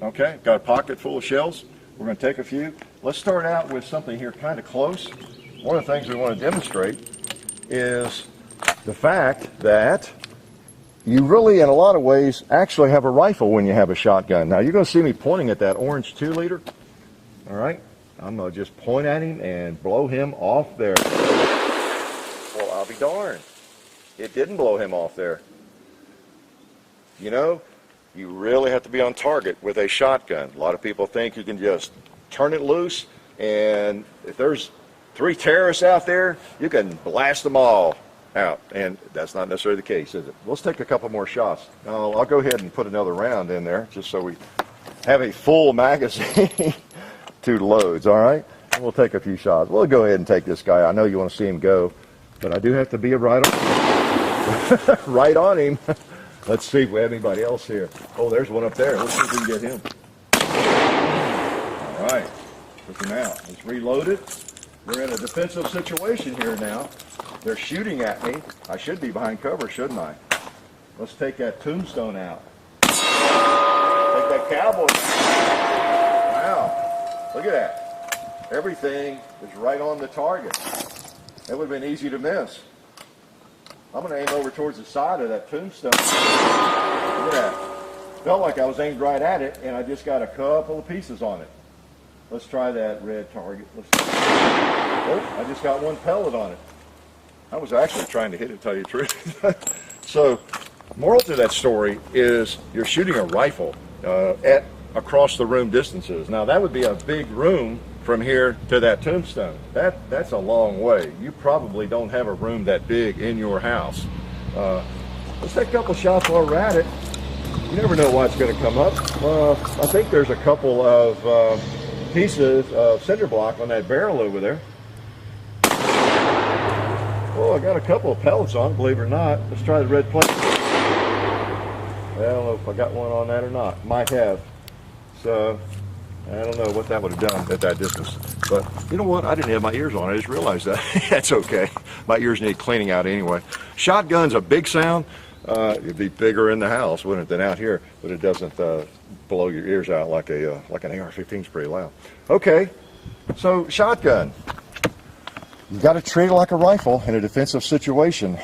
Okay, got a pocket full of shells. We're going to take a few. Let's start out with something here kind of close. One of the things we want to demonstrate is the fact that you really, in a lot of ways, actually have a rifle when you have a shotgun. Now, you're going to see me pointing at that orange 2-liter. All right? I'm going to just point at him and blow him off there. Well, I'll be darned. It didn't blow him off there. You know, you really have to be on target with a shotgun. A lot of people think you can just turn it loose, and if there's 3 terrorists out there, you can blast them all out, and that's not necessarily the case, is it? Let's take a couple more shots. I'll go ahead and put another round in there just so we have a full magazine. 2 loads, all right? And we'll take a few shots. We'll go ahead and take this guy. I know you want to see him go, but I do have to be right on, right on him. Let's see if we have anybody else here. Oh, there's one up there. Let's see if we can get him. All right, took him out. Let's reload it. We're in a defensive situation here now. They're shooting at me. I should be behind cover, shouldn't I? Let's take that tombstone out. Take that cowboy. Wow. Look at that. Everything is right on the target. That would have been easy to miss. I'm going to aim over towards the side of that tombstone. Look at that. Felt like I was aimed right at it, and I just got a couple of pieces on it. Let's try that red target. Oh, I just got 1 pellet on it. I was actually trying to hit it, to tell you the truth. So, moral to that story is you're shooting a rifle at across the room distances. Now that would be a big room from here to that tombstone. That's a long way. You probably don't have a room that big in your house. Let's take a couple shots while we're at it. You never know what's going to come up. I think there's a couple of pieces of cinder block on that barrel over there. Oh, I got a couple of pellets on it, believe it or not. Let's try the red plate. I don't know if I got one on that or not. Might have. So, I don't know what that would have done at that distance. But, you know what? I didn't have my ears on. I just realized that. That's okay. My ears need cleaning out anyway. Shotgun's a big sound. It'd be bigger in the house, wouldn't it, than out here. But it doesn't blow your ears out like an AR-15 is pretty loud. Okay, so shotgun. You've got to treat it like a rifle in a defensive situation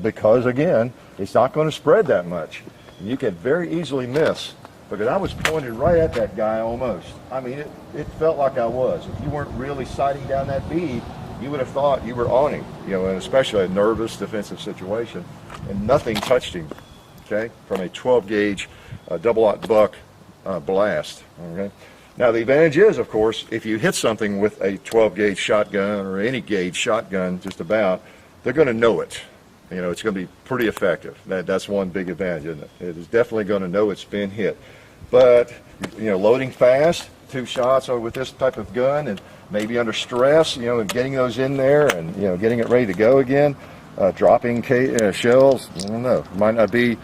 because, again, it's not going to spread that much. And you can very easily miss. Because I was pointed right at that guy almost. I mean, it felt like I was. If you weren't really sighting down that bead, you would have thought you were on him, you know, and especially a nervous defensive situation. And nothing touched him, okay, from a 12-gauge double-aught buck blast, okay? Now, the advantage is, of course, if you hit something with a 12-gauge shotgun or any gauge shotgun just about, they're going to know it. You know, it's going to be pretty effective. That's one big advantage, isn't it? It is definitely going to know it's been hit. But, you know, loading fast, 2 shots with this type of gun, and maybe under stress, you know, and getting those in there and, you know, getting it ready to go again, dropping shells, I don't know, might not be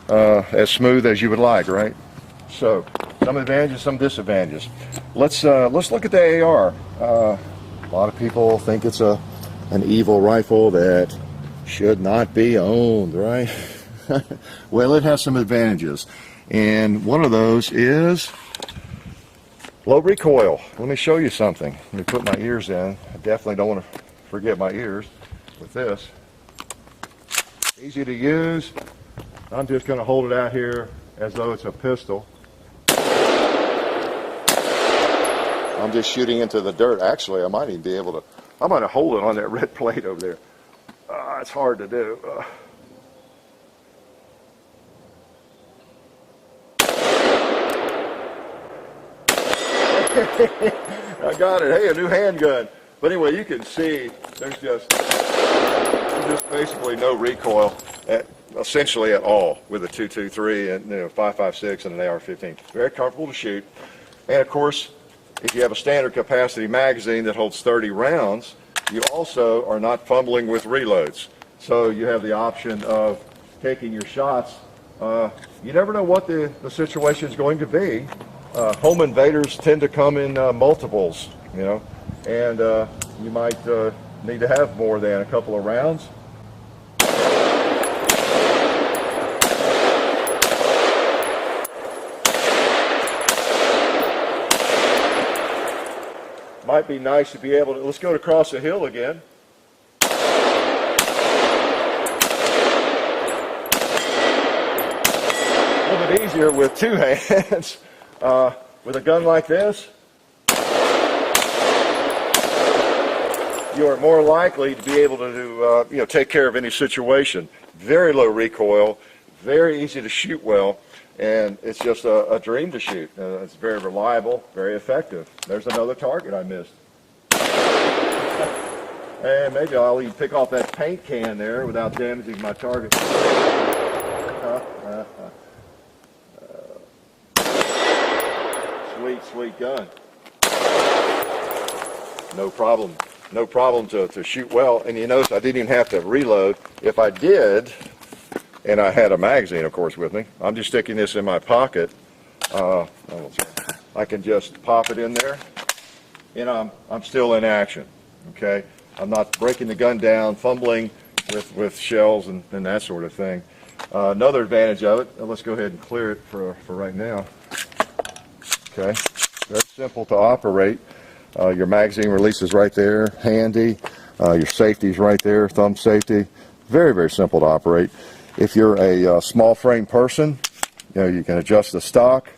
as smooth as you would like, right? So, some advantages, some disadvantages. Let's look at the AR. A lot of people think it's an evil rifle that should not be owned, right? Well, it has some advantages, and one of those is low recoil. Let me show you something. Let me put my ears in. I definitely don't want to forget my ears with this. Easy to use. I'm just going to hold it out here as though it's a pistol. I'm just shooting into the dirt. Actually, I might even be able to, I'm going to hold it on that red plate over there. It's hard to do. I got it. Hey, a new handgun. But anyway, you can see there's just basically no recoil essentially at all with a 223 and 5.56 and an AR-15. Very comfortable to shoot. And of course, if you have a standard capacity magazine that holds 30 rounds, you also are not fumbling with reloads. So you have the option of taking your shots. You never know what the situation is going to be. Home invaders tend to come in multiples, you know, and you might need to have more than a couple of rounds. might be nice to be able to, let's go across the hill again. A little bit easier with two hands. With a gun like this, you are more likely to be able to take care of any situation. Very low recoil, very easy to shoot well, and it's just a dream to shoot. It's very reliable, very effective. There's another target I missed. And maybe I'll even pick off that paint can there without damaging my target. Sweet gun. No problem. No problem to shoot well. And you notice I didn't even have to reload. If I did, and I had a magazine, of course, with me, I'm just sticking this in my pocket. I can just pop it in there, and I'm still in action. Okay, I'm not breaking the gun down, fumbling with shells and that sort of thing. Another advantage of it. Let's go ahead and clear it for right now. Okay, very simple to operate. Your magazine release is right there, handy. Your safety's right there, thumb safety. Very, very simple to operate. If you're a small frame person, you can adjust the stock,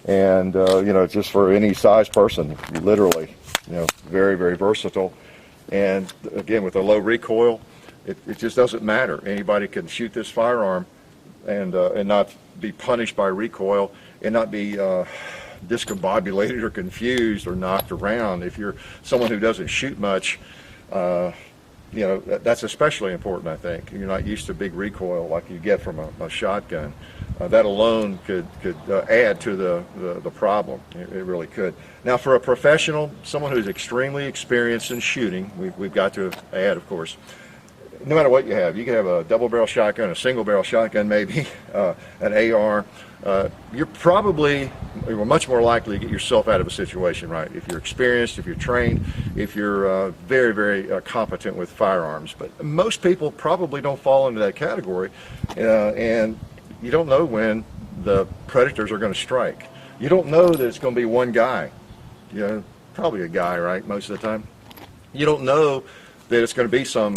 and just for any size person, literally, very, very versatile. And again, with a low recoil, it just doesn't matter. Anybody can shoot this firearm and not be punished by recoil and not be discombobulated or confused or knocked around. If you're someone who doesn't shoot much, that's especially important, I think. You're not used to big recoil like you get from a shotgun. That alone could add to the problem. It really could. Now, for a professional, someone who's extremely experienced in shooting, we've got to add, of course, no matter what you can have a double-barrel shotgun, a single-barrel shotgun maybe, an AR. You're much more likely to get yourself out of a situation, right? If you're experienced, if you're trained, if you're very, very competent with firearms. But most people probably don't fall into that category, and you don't know when the predators are going to strike. You don't know that it's going to be one guy. Probably a guy, right, most of the time. You don't know that it's going to be some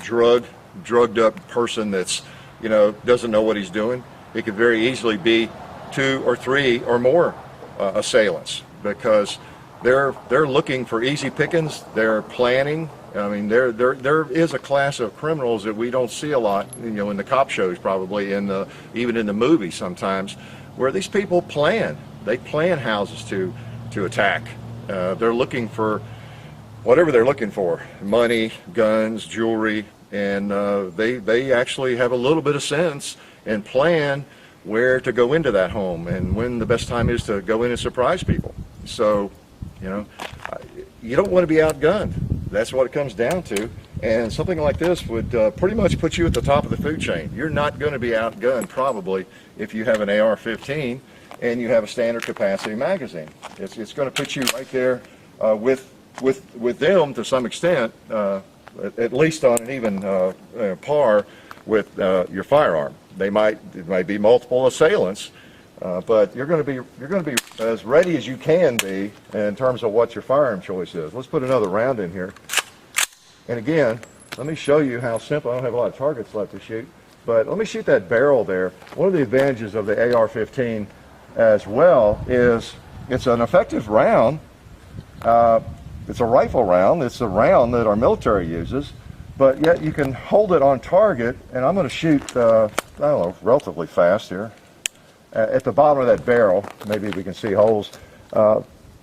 drugged up person that's doesn't know what he's doing. It could very easily be 2 or 3 or more assailants, because they're looking for easy pickings. They're planning. I mean, there is a class of criminals that we don't see a lot, in the cop shows, probably even in the movies sometimes, where these people plan. They plan houses to attack. They're looking for whatever they're looking for: money, guns, jewelry, and they actually have a little bit of sense and plan where to go into that home and when the best time is to go in and surprise people. So, you don't want to be outgunned. That's what it comes down to. And something like this would pretty much put you at the top of the food chain. You're not going to be outgunned probably if you have an AR-15 and you have a standard capacity magazine. It's going to put you right there with them to some extent, at least on an even par with your firearm. It might be multiple assailants, but you're going to be as ready as you can be in terms of what your firearm choice is. Let's put another round in here. And again, let me show you how simple. I don't have a lot of targets left to shoot, but let me shoot that barrel there. One of the advantages of the AR-15 as well is it's an effective round. It's a rifle round. It's a round that our military uses, but yet you can hold it on target. And I'm going to shoot, I don't know, relatively fast here. At the bottom of that barrel, maybe we can see holes.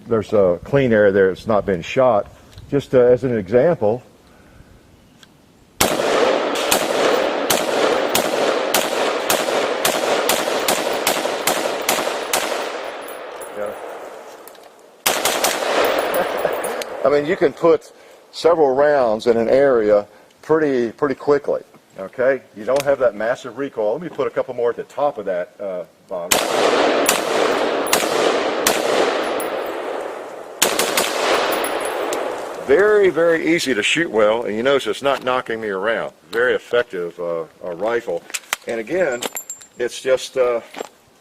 There's a clean area there that's not been shot. Just as an example. I mean, you can put several rounds in an area pretty quickly, okay? You don't have that massive recoil. Let me put a couple more at the top of that bottom. Very, very easy to shoot well, and you notice it's not knocking me around. Very effective rifle. And again, it's just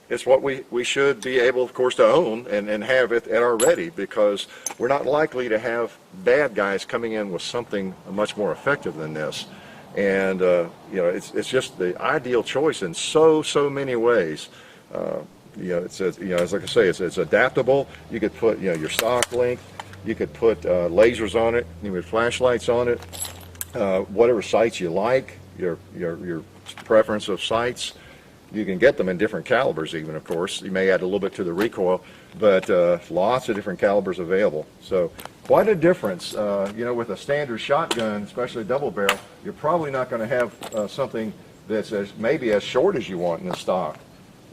it's what we should be able, of course, to own and have it at our ready, because we're not likely to have bad guys coming in with something much more effective than this. And it's just the ideal choice in so many ways. It's like I say, it's adaptable. You could put your stock length, you could put lasers on it, you could flashlights on it, whatever sights you like, your preference of sights. You can get them in different calibers even, of course. You may add a little bit to the recoil, but lots of different calibers available. So quite a difference. With a standard shotgun, especially a double barrel, you're probably not going to have something that's maybe as short as you want in the stock.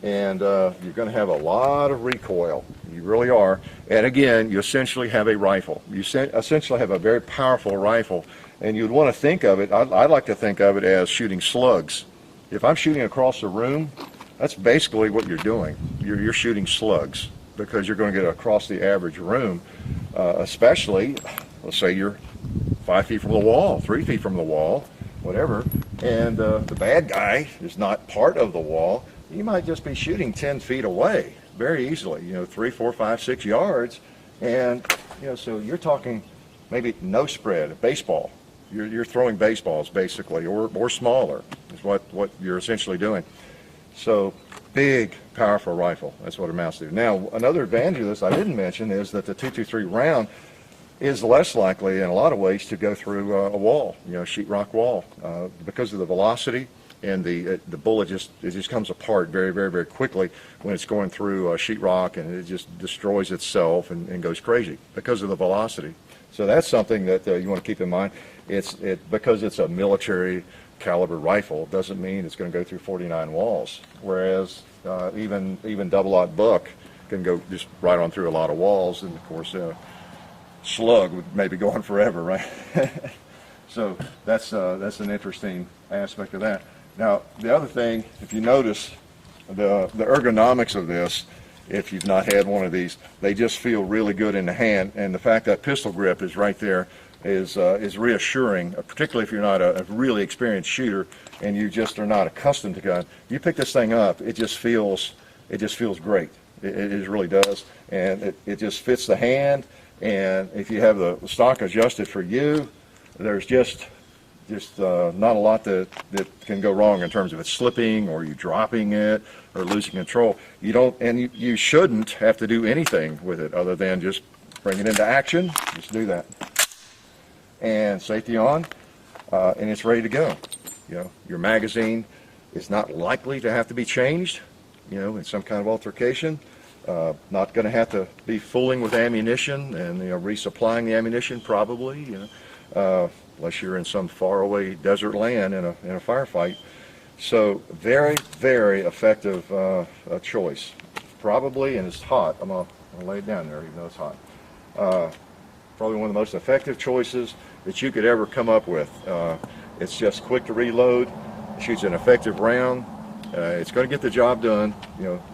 And you're going to have a lot of recoil. You really are. And again, you essentially have a rifle. You essentially have a very powerful rifle. And you'd want to think of it, I'd like to think of it as shooting slugs. If I'm shooting across the room, that's basically what you're doing. You're shooting slugs, because you're going to get across the average room, especially, let's say you're 5 feet from the wall, 3 feet from the wall, whatever, and the bad guy is not part of the wall. You might just be shooting 10 feet away very easily, 3, 4, 5, 6 yards, and so you're talking maybe no spread, baseball. You're throwing baseballs basically, or smaller is what you're essentially doing. So big, powerful rifle. That's what it amounts to. Now, another advantage of this I didn't mention is that the .223 round is less likely in a lot of ways to go through a wall, sheetrock wall, because of the velocity, and the bullet just comes apart very, very, very quickly when it's going through sheetrock, and it just destroys itself and goes crazy because of the velocity. So that's something that you want to keep in mind. Because it's a military caliber rifle doesn't mean it's going to go through 49 walls, whereas even double-aught buck can go just right on through a lot of walls, and of course slug would maybe go on forever, right? So that's an interesting aspect of that. Now, the other thing, if you notice the ergonomics of this, if you've not had one of these, they just feel really good in the hand, and the fact that pistol grip is right there is reassuring, particularly if you're not a really experienced shooter and you just are not accustomed to gun. You pick this thing up, it just feels great. It really does, and it just fits the hand. And if you have the stock adjusted for you, there's just not a lot that can go wrong in terms of it slipping or you dropping it or losing control. You shouldn't have to do anything with it other than just bring it into action. Just do that. And safety on, and it's ready to go. Your magazine is not likely to have to be changed, in some kind of altercation. Not going to have to be fooling with ammunition and resupplying the ammunition probably, unless you're in some faraway desert land in a firefight. So very, very effective choice. Probably, and it's hot. I'm gonna lay it down there even though it's hot. Probably one of the most effective choices that you could ever come up with. It's just quick to reload, shoots an effective round. It's going to get the job done.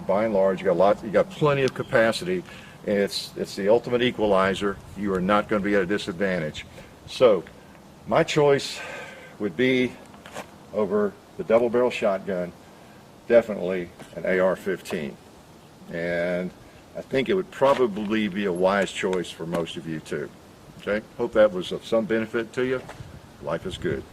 By and large, you got plenty of capacity. It's the ultimate equalizer. You are not going to be at a disadvantage. So, my choice would be over the double barrel shotgun, definitely an AR-15, and I think it would probably be a wise choice for most of you too. Okay, hope that was of some benefit to you. Life is good.